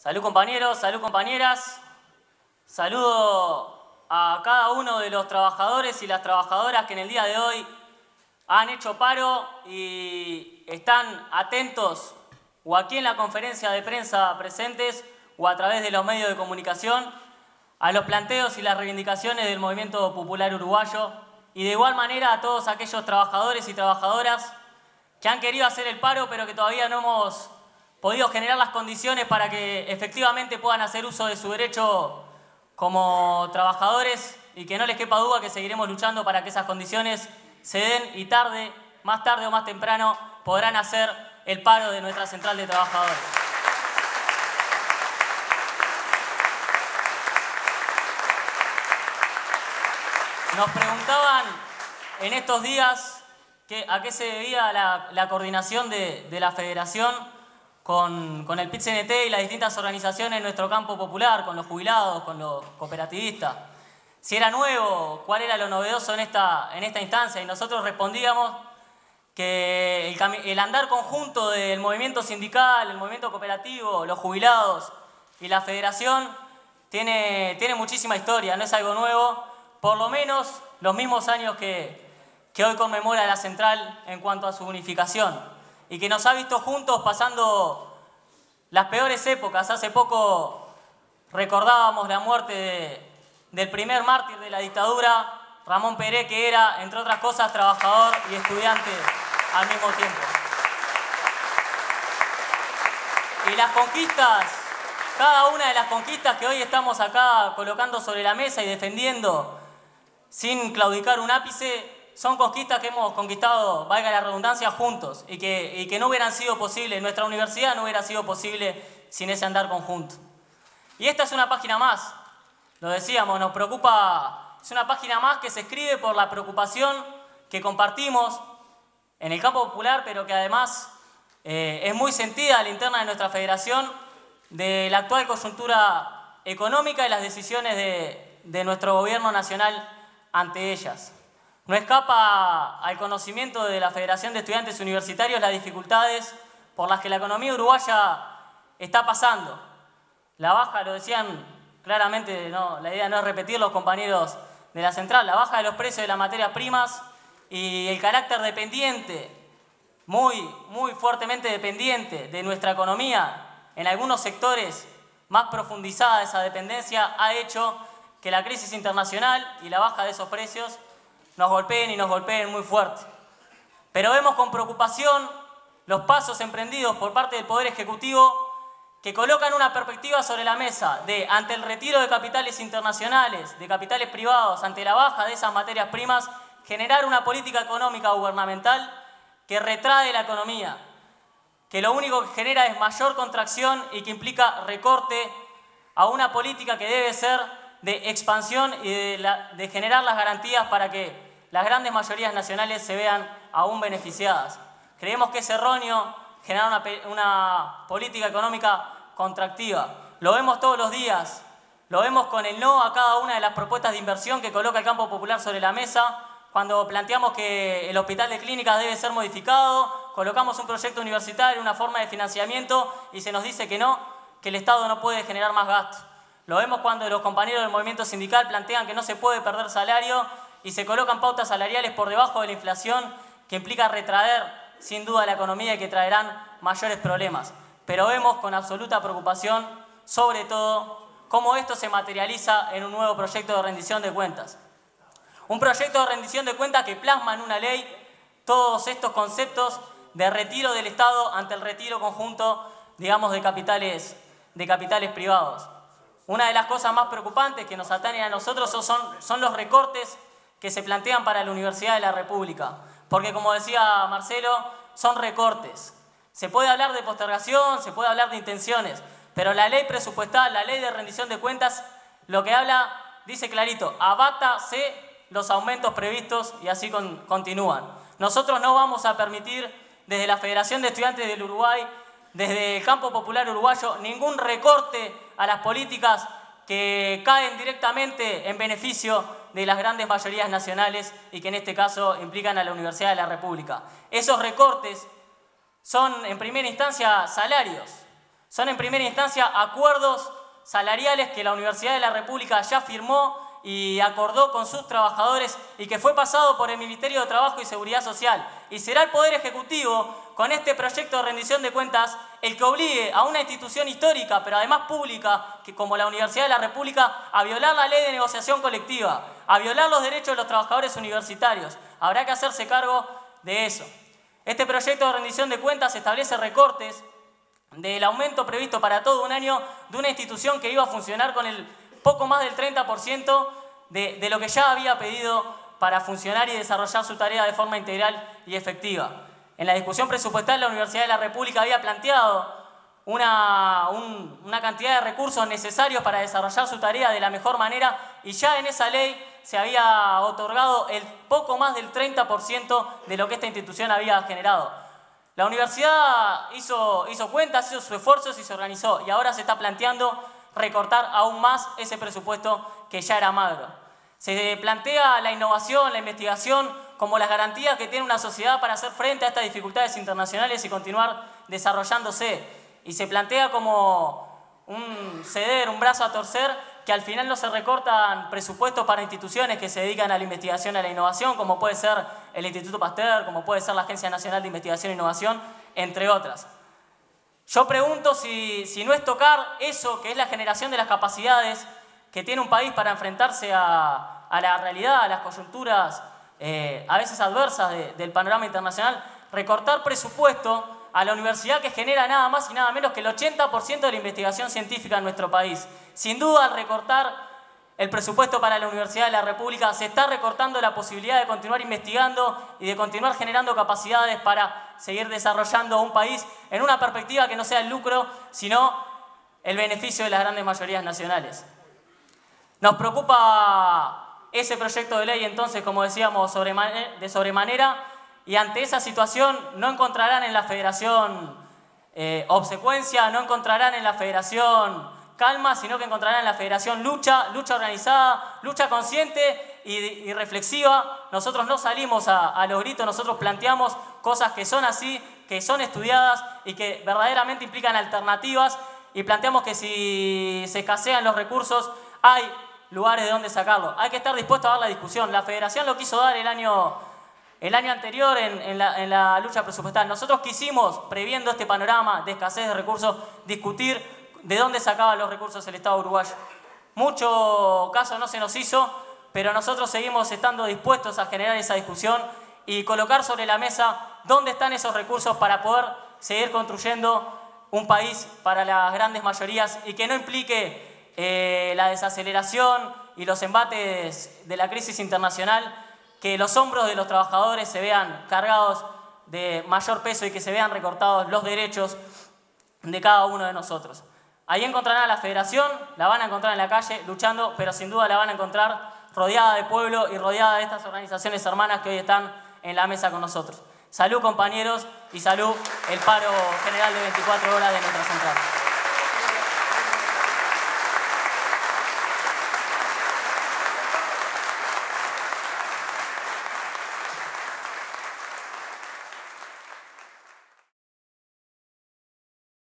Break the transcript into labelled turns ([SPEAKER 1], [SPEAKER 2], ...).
[SPEAKER 1] Salud compañeros, salud compañeras. Saludo a cada uno de los trabajadores y las trabajadoras que en el día de hoy han hecho paro y están atentos o aquí en la conferencia de prensa presentes o a través de los medios de comunicación a los planteos y las reivindicaciones del movimiento popular uruguayo y de igual manera a todos aquellos trabajadores y trabajadoras que han querido hacer el paro pero que todavía no hemos podido generar las condiciones para que efectivamente puedan hacer uso de su derecho como trabajadores y que no les quepa duda que seguiremos luchando para que esas condiciones se den y más tarde o más temprano, podrán hacer el paro de nuestra central de trabajadores. Nos preguntaban en estos días a qué se debía la coordinación de la federación con el PIT-CNT y las distintas organizaciones en nuestro campo popular, con los jubilados, con los cooperativistas. Si era nuevo, cuál era lo novedoso en esta instancia, y nosotros respondíamos que el andar conjunto del movimiento sindical, el movimiento cooperativo, los jubilados y la federación tiene muchísima historia, no es algo nuevo, por lo menos los mismos años que hoy conmemora la central en cuanto a su unificación y que nos ha visto juntos pasando las peores épocas. Hace poco recordábamos la muerte del primer mártir de la dictadura, Ramón Peré, que era, entre otras cosas, trabajador y estudiante al mismo tiempo. Y las conquistas, cada una de las conquistas que hoy estamos acá colocando sobre la mesa y defendiendo sin claudicar un ápice, son conquistas que hemos conquistado, valga la redundancia, juntos y que no hubieran sido posibles, nuestra universidad no hubiera sido posible sin ese andar conjunto. Y esta es una página más, lo decíamos, nos preocupa, es una página más que se escribe por la preocupación que compartimos en el campo popular, pero que además es muy sentida a la interna de nuestra federación de la actual coyuntura económica y las decisiones de nuestro gobierno nacional ante ellas. No escapa al conocimiento de la Federación de Estudiantes Universitarios las dificultades por las que la economía uruguaya está pasando. La baja, lo decían claramente, la idea no es repetir los compañeros de la central, la baja de los precios de las materias primas y el carácter dependiente, muy fuertemente dependiente de nuestra economía, en algunos sectores más profundizada esa dependencia, ha hecho que la crisis internacional y la baja de esos precios nos golpeen muy fuerte. Pero vemos con preocupación los pasos emprendidos por parte del Poder Ejecutivo que colocan una perspectiva sobre la mesa de, ante el retiro de capitales internacionales, de capitales privados, ante la baja de esas materias primas, generar una política económica gubernamental que retrae la economía, que lo único que genera es mayor contracción y que implica recorte a una política que debe ser de expansión y de generar las garantías para que las grandes mayorías nacionales se vean aún beneficiadas. Creemos que es erróneo generar una política económica contractiva. Lo vemos todos los días, lo vemos con el no a cada una de las propuestas de inversión que coloca el campo popular sobre la mesa. Cuando planteamos que el hospital de clínicas debe ser modificado, colocamos un proyecto universitario, una forma de financiamiento y se nos dice que no, que el Estado no puede generar más gastos. Lo vemos cuando los compañeros del movimiento sindical plantean que no se puede perder salario y se colocan pautas salariales por debajo de la inflación que implica retraer sin duda la economía y que traerán mayores problemas. Pero vemos con absoluta preocupación, sobre todo, cómo esto se materializa en un nuevo proyecto de rendición de cuentas. Un proyecto de rendición de cuentas que plasma en una ley todos estos conceptos de retiro del Estado ante el retiro conjunto, digamos, de capitales privados. Una de las cosas más preocupantes que nos atañen a nosotros son los recortes que se plantean para la Universidad de la República. Porque, como decía Marcelo, son recortes. Se puede hablar de postergación, se puede hablar de intenciones, pero la ley presupuestal, la ley de rendición de cuentas, lo que habla, dice clarito, abátase los aumentos previstos y así continúan. Nosotros no vamos a permitir desde la Federación de Estudiantes del Uruguay, desde el campo popular uruguayo, ningún recorte a las políticas que caen directamente en beneficio de las grandes mayorías nacionales y que en este caso implican a la Universidad de la República. Esos recortes son en primera instancia salarios, Son en primera instancia acuerdos salariales que la Universidad de la República ya firmó y acordó con sus trabajadores y que fue pasado por el Ministerio de Trabajo y Seguridad Social. Y será el Poder Ejecutivo, con este proyecto de rendición de cuentas, el que obligue a una institución histórica, pero además pública, que como la Universidad de la República, a violar la ley de negociación colectiva, a violar los derechos de los trabajadores universitarios. Habrá que hacerse cargo de eso. Este proyecto de rendición de cuentas establece recortes del aumento previsto para todo un año de una institución que iba a funcionar con el poco más del 30% de lo que ya había pedido para funcionar y desarrollar su tarea de forma integral y efectiva. En la discusión presupuestal, la Universidad de la República había planteado una cantidad de recursos necesarios para desarrollar su tarea de la mejor manera y ya en esa ley se había otorgado el poco más del 30% de lo que esta institución había generado. La universidad hizo cuentas, hizo sus esfuerzos y se organizó y ahora se está planteando recortar aún más ese presupuesto que ya era magro. Se plantea la innovación, la investigación como las garantías que tiene una sociedad para hacer frente a estas dificultades internacionales y continuar desarrollándose. Y se plantea como un brazo a torcer, que al final no se recortan presupuestos para instituciones que se dedican a la investigación y a la innovación, como puede ser el Instituto Pasteur, como puede ser la Agencia Nacional de Investigación e Innovación, entre otras. Yo pregunto si no es tocar eso, que es la generación de las capacidades que tiene un país para enfrentarse a la realidad, a las coyunturas a veces adversas del panorama internacional, recortar presupuesto a la universidad que genera nada más y nada menos que el 80% de la investigación científica en nuestro país. Sin duda, al recortar el presupuesto para la Universidad de la República, se está recortando la posibilidad de continuar investigando y de continuar generando capacidades para seguir desarrollando un país en una perspectiva que no sea el lucro, sino el beneficio de las grandes mayorías nacionales. Nos preocupa ese proyecto de ley, entonces, como decíamos, de sobremanera, y ante esa situación no encontrarán en la Federación obsecuencia, no encontrarán en la Federación calma, sino que encontrarán en la Federación lucha organizada, lucha consciente y reflexiva. Nosotros no salimos a los gritos, nosotros planteamos cosas que son así, que son estudiadas y que verdaderamente implican alternativas, y planteamos que si se escasean los recursos, hay lugares de donde sacarlo. Hay que estar dispuesto a dar la discusión. La Federación lo quiso dar el año anterior en la lucha presupuestal. Nosotros quisimos, previendo este panorama de escasez de recursos, discutir de dónde sacaba los recursos el Estado uruguayo. Mucho caso no se nos hizo, pero nosotros seguimos estando dispuestos a generar esa discusión y colocar sobre la mesa dónde están esos recursos para poder seguir construyendo un país para las grandes mayorías y que no implique la desaceleración y los embates de la crisis internacional, que los hombros de los trabajadores se vean cargados de mayor peso y que se vean recortados los derechos de cada uno de nosotros. Ahí encontrarán a la Federación, la van a encontrar en la calle luchando, pero sin duda la van a encontrar rodeada de pueblo y rodeada de estas organizaciones hermanas que hoy están en la mesa con nosotros. Salud, compañeros, y salud el paro general de 24 horas de nuestra central.